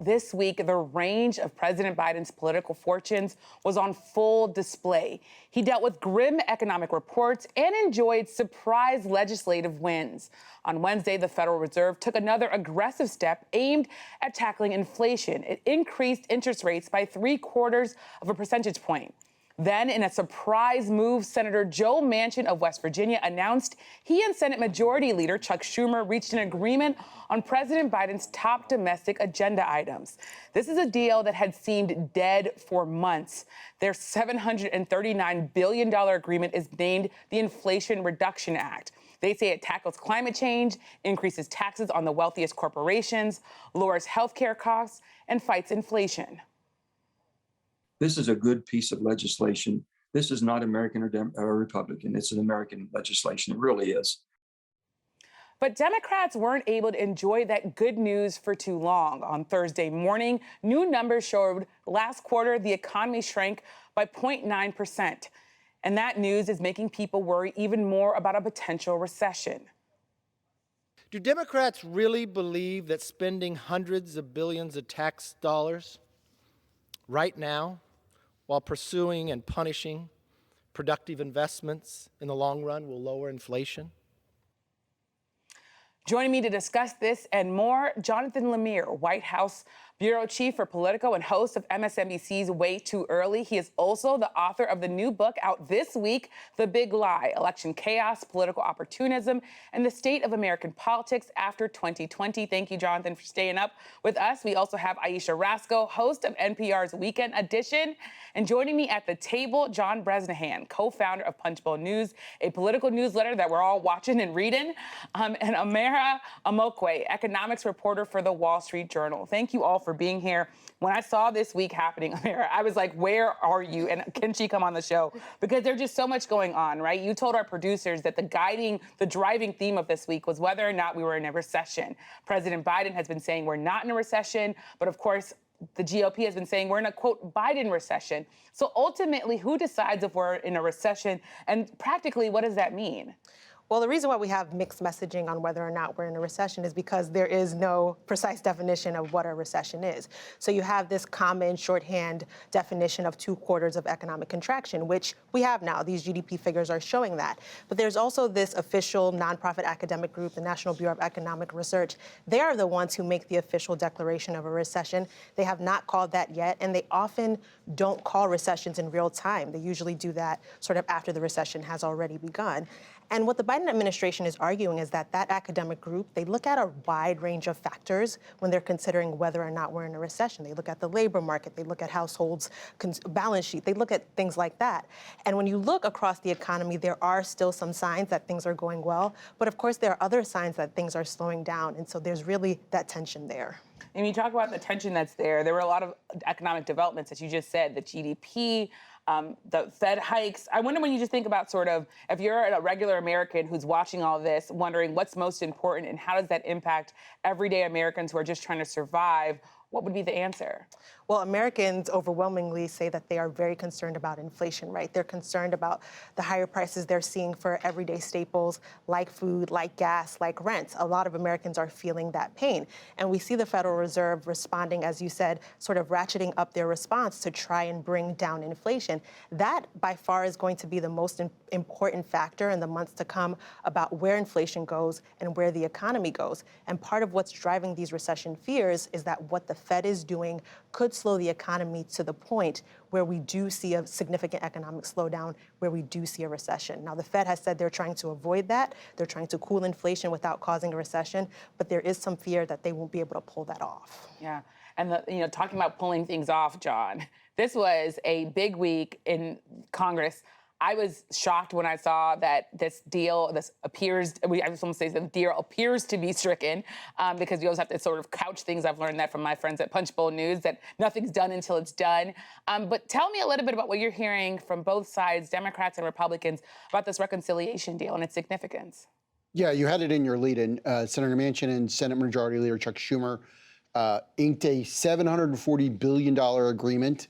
this week, the range of President Biden's political fortunes was on full display. He dealt with grim economic reports and enjoyed surprise legislative wins. On Wednesday, the Federal Reserve took another aggressive step aimed at tackling inflation. It increased interest rates by 0.75 percentage point. Then, in a surprise move, Senator Joe Manchin of West Virginia announced he and Senate Majority Leader Chuck Schumer reached an agreement on President Biden's top domestic agenda items. This is a deal that had seemed dead for months. Their $739 billion agreement is named the Inflation Reduction Act. They say it tackles climate change, increases taxes on the wealthiest corporations, lowers health care costs, and fights inflation. This is a good piece of legislation. This is not American or Republican. It's an American legislation. It really is. But Democrats weren't able to enjoy that good news for too long. On Thursday morning, new numbers showed last quarter the economy shrank by 0.9%. And that news is making people worry even more about a potential recession. Do Democrats really believe that spending hundreds of billions of tax dollars right now, while pursuing and punishing productive investments in the long run, will lower inflation? Joining me to discuss this and more, Jonathan Lemire, White House Bureau Chief for Politico and host of MSNBC's Way Too Early. He is also the author of the new book out this week, The Big Lie: Election Chaos, Political Opportunism, and the State of American Politics After 2020. Thank you, Jonathan, for staying up with us. We also have Aisha Rasco, host of NPR's Weekend Edition. And joining me at the table, John Bresnahan, co-founder of Punchbowl News, a political newsletter that we're all watching and reading, and Amara Amokwe, economics reporter for the Wall Street Journal. Thank you all for being here. When I saw this week happening, Amara, I was like, where are you? And can she come on the show? Because there's just so much going on, right? You told our producers that the driving theme of this week was whether or not we were in a recession. President Biden has been saying we're not in a recession, but of course, the GOP has been saying we're in a, quote, Biden recession. So ultimately, who decides if we're in a recession? And practically, what does that mean? Well, the reason why we have mixed messaging on whether or not we're in a recession is because there is no precise definition of what a recession is. So you have this common shorthand definition of 2 quarters of economic contraction, which we have now. These GDP figures are showing that. But there's also this official nonprofit academic group, the National Bureau of Economic Research. They are the ones who make the official declaration of a recession. They have not called that yet, and they often don't call recessions in real time. They usually do that sort of after the recession has already begun. And what the Biden administration is arguing is that academic group, they look at a wide range of factors when they're considering whether or not we're in a recession. They look at the labor market, they look at households' balance sheet, they look at things like that. And when you look across the economy, there are still some signs that things are going well, but of course there are other signs that things are slowing down, and so there's really that tension there. And you talk about the tension that's there. There were a lot of economic developments, as you just said, the GDP, the Fed hikes. I wonder when you just think about sort of, if you're a regular American who's watching all this, wondering what's most important and how does that impact everyday Americans who are just trying to survive, what would be the answer? Well, Americans overwhelmingly say that they are very concerned about inflation, right? They're concerned about the higher prices they're seeing for everyday staples like food, like gas, like rent. A lot of Americans are feeling that pain. And we see the Federal Reserve responding, as you said, sort of ratcheting up their response to try and bring down inflation. That, by far, is going to be the most important factor in the months to come about where inflation goes and where the economy goes. And part of what's driving these recession fears is that what the Fed is doing could slow the economy to the point where we do see a significant economic slowdown, where we do see a recession. Now, the Fed has said they're trying to avoid that. They're trying to cool inflation without causing a recession, but there is some fear that they won't be able to pull that off. Yeah, and talking about pulling things off, John, this was a big week in Congress. I was shocked when I saw that I just want to say the deal appears to be stricken because you always have to sort of couch things. I've learned that from my friends at Punchbowl News, that nothing's done until it's done. But tell me a little bit about what you're hearing from both sides, Democrats and Republicans, about this reconciliation deal and its significance. Yeah, you had it in your lead-in. Senator Manchin and Senate Majority Leader Chuck Schumer inked a $740 billion agreement.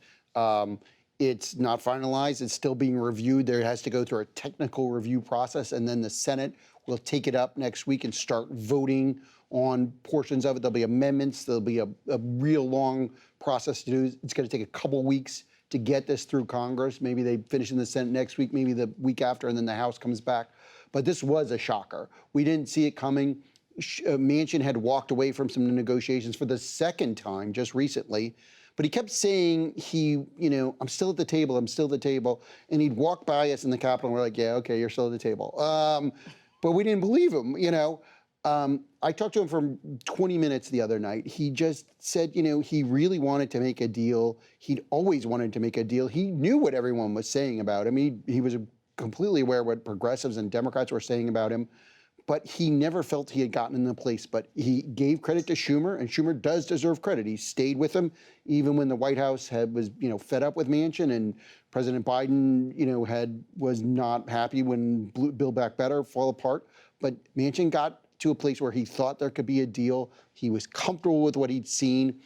It's not finalized. It's still being reviewed. There has to go through a technical review process, and then the Senate will take it up next week and start voting on portions of it. There'll be amendments. There'll be a real long process to do. It's going to take a couple weeks to get this through Congress. Maybe they finish in the Senate next week, maybe the week after, and then the House comes back. But this was a shocker. We didn't see it coming. Manchin had walked away from some negotiations for the second time just recently. But he kept saying I'm still at the table, I'm still at the table. And he'd walk by us in the Capitol and we're like, yeah, okay, you're still at the table. But we didn't believe him, I talked to him for 20 minutes the other night. He just said, he really wanted to make a deal. He'd always wanted to make a deal. He knew what everyone was saying about him. He was completely aware of what progressives and Democrats were saying about him. But he never felt he had gotten in the place. But he gave credit to Schumer, and Schumer does deserve credit. He stayed with him, even when the White House was fed up with Manchin, and President Biden, was not happy when Build Back Better fell apart. But Manchin got to a place where he thought there could be a deal. He was comfortable with what he'd seen.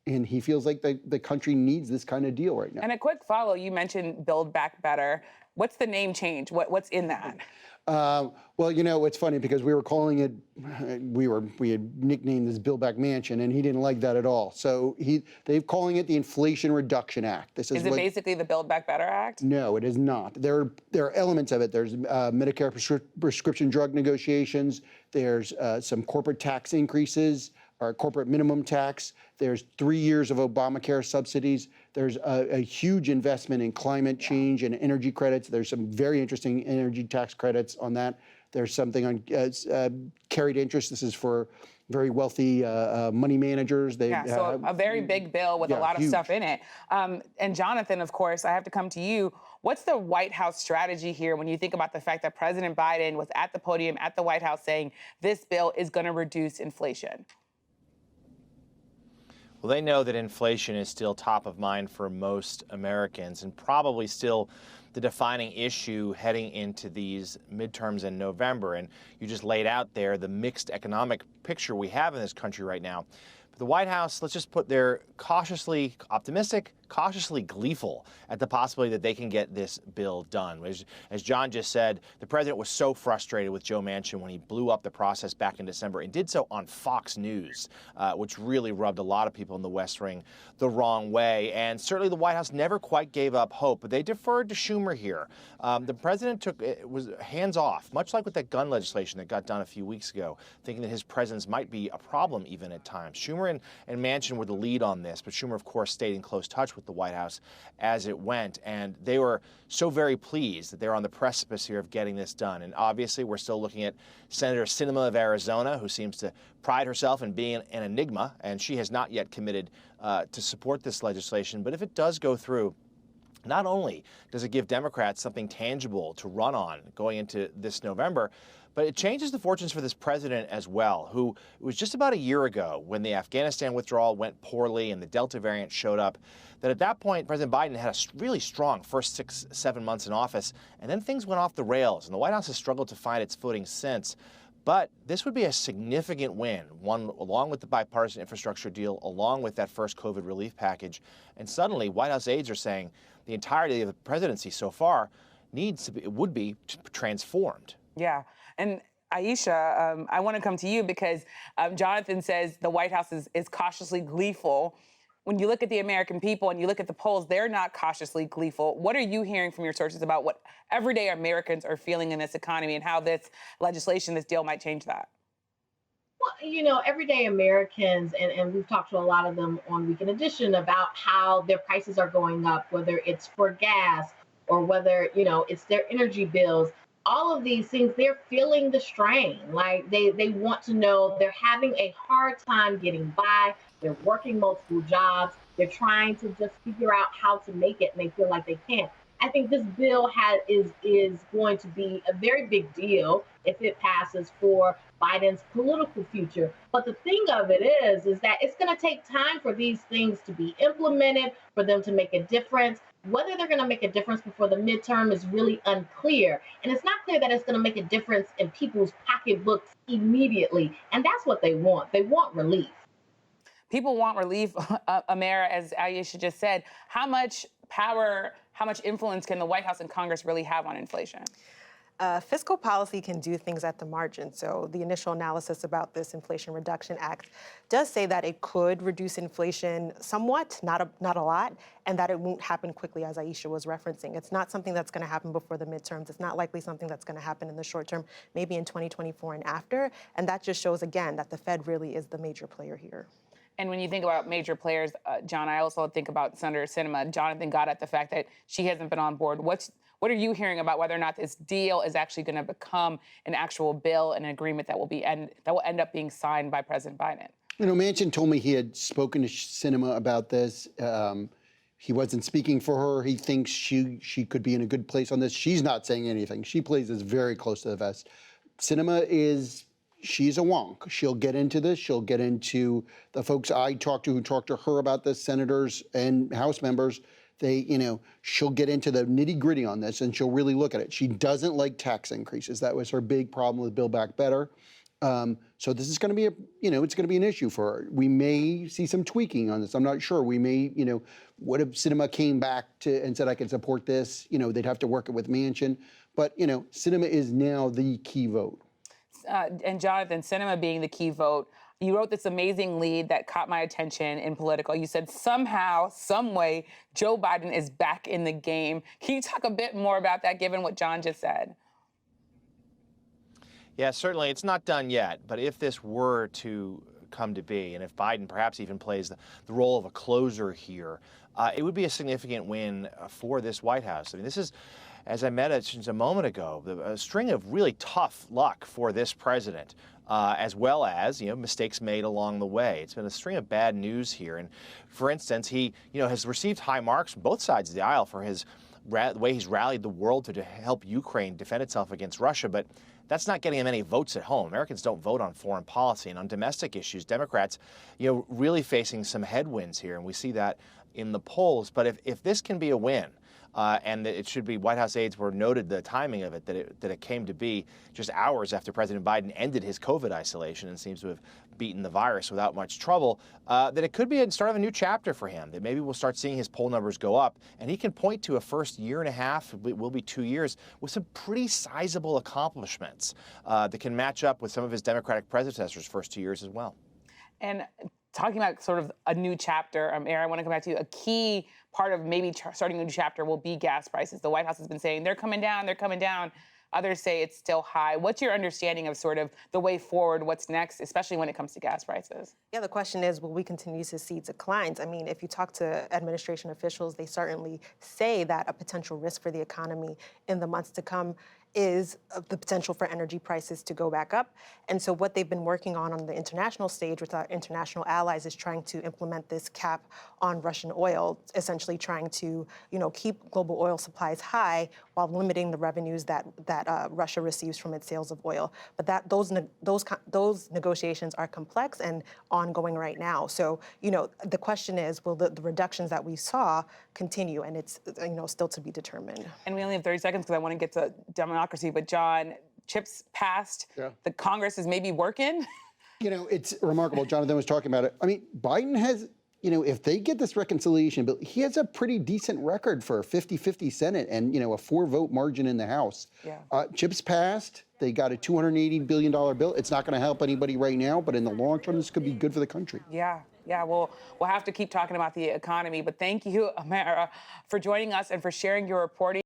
And he feels like the country needs this kind of deal right now. And a quick follow, you mentioned Build Back Better. What's the name change? What's in that? Well, it's funny because we were calling it, we had nicknamed this Build Back Manchin, and he didn't like that at all. So they're calling it the Inflation Reduction Act. Is it basically the Build Back Better Act? No, it is not. There are elements of it. There's Medicare prescription drug negotiations. There's some corporate tax increases, or corporate minimum tax. There's 3 years of Obamacare subsidies. There's a huge investment in climate change and energy credits. There's some very interesting energy tax credits on that. There's something on carried interest. This is for very wealthy money managers. So a very big bill with a lot of stuff in it. And Jonathan, of course, I have to come to you. What's the White House strategy here when you think about the fact that President Biden was at the podium at the White House saying this bill is going to reduce inflation? Well, they know that inflation is still top of mind for most Americans and probably still the defining issue heading into these midterms in November. And you just laid out there the mixed economic picture we have in this country right now. But the White House, let's just put their cautiously optimistic, cautiously gleeful at the possibility that they can get this bill done. As John just said, the president was so frustrated with Joe Manchin when he blew up the process back in December and did so on Fox News, which really rubbed a lot of people in the West Wing the wrong way. And certainly the White House never quite gave up hope, but they deferred to Schumer here. The president was hands off, much like with that gun legislation that got done a few weeks ago, thinking that his presence might be a problem even at times. Schumer and Manchin were the lead on this, but Schumer, of course, stayed in close touch with the White House as it went. And they were so very pleased that they're on the precipice here of getting this done. And obviously, we're still looking at Senator Sinema of Arizona, who seems to pride herself in being an enigma, and she has not yet committed to support this legislation. But if it does go through, not only does it give Democrats something tangible to run on going into this November, but it changes the fortunes for this president as well, who it was just about a year ago when the Afghanistan withdrawal went poorly and the Delta variant showed up, that at that point, President Biden had a really strong first 6-7 months in office, and then things went off the rails, and the White House has struggled to find its footing since. But this would be a significant win, one along with the bipartisan infrastructure deal, along with that first COVID relief package. And suddenly, White House aides are saying the entirety of the presidency so far would be transformed. Yeah. And Aisha, I want to come to you because Jonathan says the White House is cautiously gleeful. When you look at the American people and you look at the polls, they're not cautiously gleeful. What are you hearing from your sources about what everyday Americans are feeling in this economy and how this legislation, this deal might change that? Well, everyday Americans, and we've talked to a lot of them on Weekend Edition about how their prices are going up, whether it's for gas or whether, it's their energy bills. All of these things, they're feeling the strain. Like they want to know they're having a hard time getting by. They're working multiple jobs. They're trying to just figure out how to make it, and they feel like they can't. I think this bill is going to be a very big deal if it passes for Biden's political future. But the thing of it is that it's going to take time for these things to be implemented, for them to make a difference. Whether they're going to make a difference before the midterm is really unclear. And it's not clear that it's going to make a difference in people's pocketbooks immediately. And that's what they want. They want relief. People want relief, Amara, as Aisha just said. How much power, how much influence can the White House and Congress really have on inflation? Fiscal policy can do things at the margin. So the initial analysis about this Inflation Reduction Act does say that it could reduce inflation somewhat, not a lot, and that it won't happen quickly, as Aisha was referencing. It's not something that's going to happen before the midterms. It's not likely something that's going to happen in the short term, maybe in 2024 and after. And that just shows, again, that the Fed really is the major player here. And when you think about major players, John, I also think about Senator Sinema. Jonathan got at the fact that she hasn't been on board. What are you hearing about whether or not this deal is actually going to become an actual bill, an agreement that will end up being signed by President Biden? You know, Manchin told me he had spoken to Sinema about this. He wasn't speaking for her. He thinks she could be in a good place on this. She's not saying anything. She plays this very close to the vest. Sinema she's a wonk. She'll get into this. She'll get into the folks I talked to who talked to her about this, senators and House members. She'll get into the nitty gritty on this and she'll really look at it. She doesn't like tax increases. That was her big problem with Build Back Better. So this is going to be it's going to be an issue for her. We may see some tweaking on this. I'm not sure. We may, what if Sinema came back and said, I can support this? They'd have to work it with Manchin. But, Sinema is now the key vote. And Jonathan, Sinema being the key vote, you wrote this amazing lead that caught my attention in Political. You said somehow, some way, Joe Biden is back in the game. Can you talk a bit more about that, given what John just said? Yeah, certainly. It's not done yet. But if this were to come to be, and if Biden perhaps even plays the role of a closer here, it would be a significant win for this White House. I mean, this is, as I mentioned a moment ago, a string of really tough luck for this president. As well as, mistakes made along the way. It's been a string of bad news here. And for instance, he, has received high marks from both sides of the aisle for the way he's rallied the world to help Ukraine defend itself against Russia. But that's not getting him any votes at home. Americans don't vote on foreign policy. And on domestic issues, Democrats, really facing some headwinds here. And we see that in the polls. But if this can be a win, and it should be, White House aides were noted the timing of it, that it came to be just hours after President Biden ended his COVID isolation and seems to have beaten the virus without much trouble, that it could be a start of a new chapter for him, that maybe we'll start seeing his poll numbers go up, and he can point to a first year and a half, it will be 2 years, with some pretty sizable accomplishments that can match up with some of his Democratic predecessors' first 2 years as well. And talking about sort of a new chapter, Aaron, I want to come back to you. A key part of maybe starting a new chapter will be gas prices. The White House has been saying they're coming down, they're coming down. Others say it's still high. What's your understanding of sort of the way forward, what's next, especially when it comes to gas prices? Yeah, the question is, will we continue to see declines? I mean, if you talk to administration officials, they certainly say that a potential risk for the economy in the months to come is the potential for energy prices to go back up. And so what they've been working on the international stage with our international allies is trying to implement this cap on Russian oil, essentially trying to, keep global oil supplies high while limiting the revenues that Russia receives from its sales of oil. But those negotiations are complex and ongoing right now. So, the question is, will the reductions that we saw continue? And it's, still to be determined. And we only have 30 seconds because I want to get to democracy. But John, chips passed. Yeah. The Congress is maybe working. It's remarkable. Jonathan was talking about it. I mean, Biden has, if they get this reconciliation bill, he has a pretty decent record for a 50-50 Senate and, a 4-vote margin in the House. Yeah. Chips passed. They got a $280 billion bill. It's not going to help anybody right now, but in the long term, this could be good for the country. Yeah. Well, we'll have to keep talking about the economy. But thank you, Amara, for joining us and for sharing your reporting.